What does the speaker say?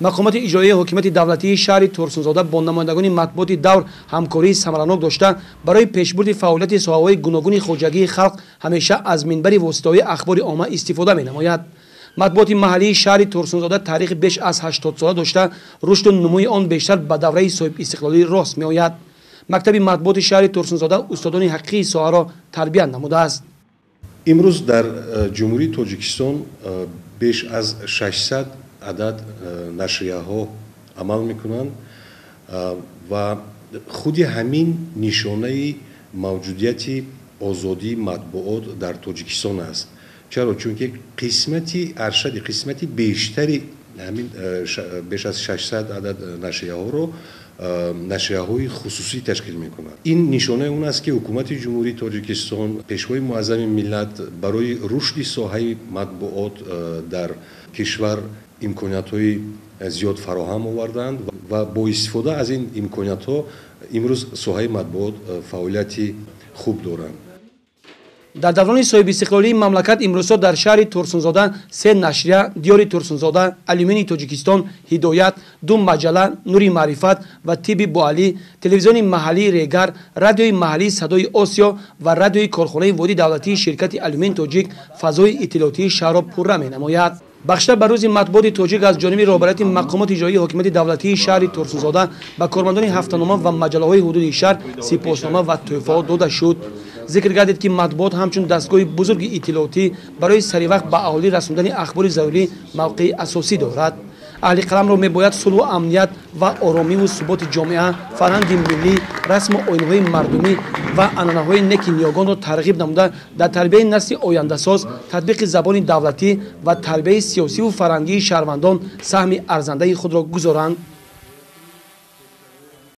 مقامات اجرایی حکومت دولتی شهر ترسونزاده با نمایندگان مطبوعات دور همکاری ثمراناک داشته برای پیشبرد فعالیت ساحه‌های گوناگون خواجگی خلق همیشه از منبر واسطه‌های اخبار عامه استفاده می‌نماید. مطبوعات محلی شهر ترسونزاده تاریخ بیش از 80 ساله داشته رشد و نموی آن بیشتر به دوره صاحب استقلالی راست می‌آید. مکتب مطبوعات شهر ترسونزاده استادان حقیقی ساحه را تربیت نموده است. امروز در جمهوری تاجیکستان بیش از 600 عدد نشریه‌ها عمل میکنند و خود همین نشانه موجودیت آزادی مطبوعات در تاجیکستان است. چرا؟ چون که قسمتی ارشد قسمتی بیشتری همین بیش از 600 عدد نشریه‌ها رو نشریه‌های خصوصی تشکیل می‌کنند. این نشانه اون است که حکومت جمهوری تاجیکستان پیشوای معظم ملت برای رشد ساحه مطبوعات در کشور امکانات‌های زیاد فراهم آوردند و با استفاده از این امکانات‌ها امروز ساحه مطبوعات فعالیتی خوب دارند. در دوران صاحب استقلالی مملکت امروزها در شهر ترسونزاده 3 نشریه، دیار ترسونزاده، الومینی تاجیکستان، هدایت، 2 مجله، نوری معرفت و تیبی بوالی، تلویزیون محلی ریگر، رادیوی محلی صدای آسیا و رادیوی کارخانه وادی دولتی شرکت الومین تاجیک فضای اطلاعاتی شهر را پررو می‌نماید. بخشتر بر روز مطبوعات تاجیک از جانب رهبریت مقامات اجرایی حکومت دولتی شهر ترسونزاده به کارمندان هفته‌نامه و مجله‌های حدود شهر سپاسنامه و تحفه داده شد. ذکر گردید که مطبوعات همچون دستگاه بزرگ اطلاعاتی برای سری وقت به اهالی رساندن اخبار ضروری موقع اساسی دارد. اهل قلم را میباید صلح و امنیت و آرامی و ثبات جامعه، فرهنگ ملی، رسم و آیین‌های مردمی و عنعنه‌های نیک نیاگان را ترغیب نموده در تربیت نسل آینده‌ساز، تطبیق زبان دولتی و تربیت سیاسی و فرهنگی شهروندان سهم ارزنده خود را گذارند.